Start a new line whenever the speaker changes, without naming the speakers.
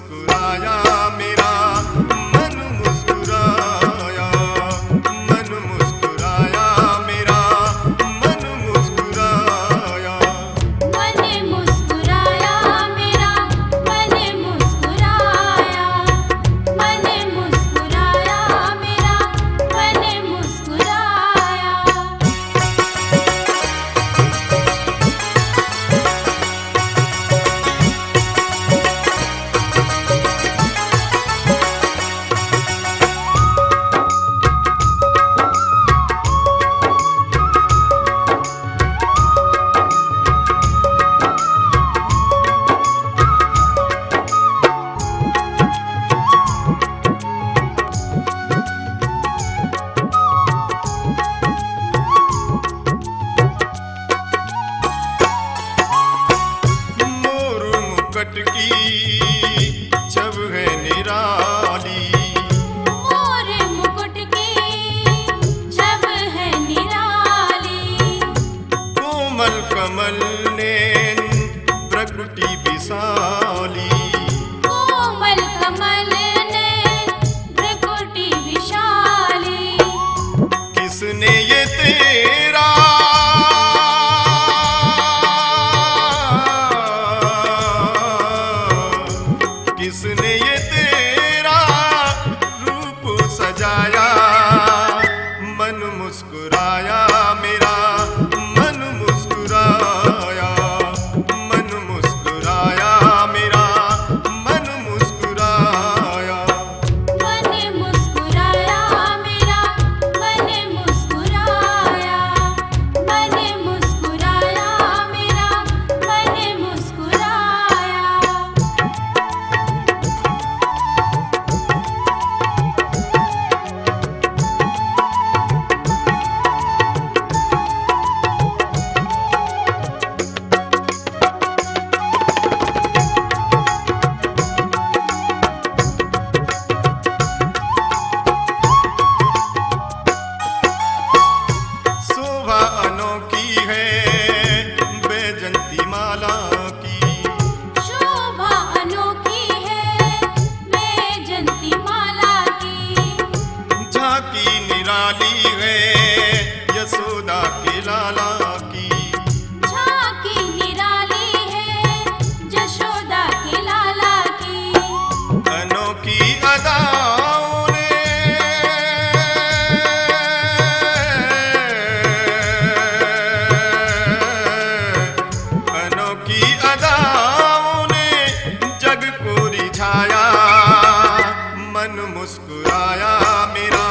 मुस्कुराया मेरा मन मुस्कुराया, मन मुस्कुराया मेरा मन मुस्कुराया,
मन मुस्कुराया मेरा मन मुस्कुराया, मन मुस्कुराया मेरा मन मुस्कुराया।
की जब है निराली,
मोर मुकुट की जब है निराली,
कोमल कमल नैन प्रकृति विशाली,
कोमल कमल नैन प्रकृति विशाली।
किसने ये तेरा किसने ये तेरा रूप सजाया, मन मुस्कुराया मेरा मन मुस्कुराया, मन मुस्कुराया मेरा मन मुस्कुराया,
मन मुस्कुराया मेरा मन मुस्कुराया, मन मुस्कुराया मेरा मन मुस्कुराया।
अनोखी है बैजंती माला की,
शोभा अनोखी है बैजंती माला की,
झांकी निराली है यशोदा के लाला की,
झांकी निराली है यशोदा के लाला की।
अनोखी अदाओं ने की अदाओं ने जग को रिझाया, मन मुस्कुराया मेरा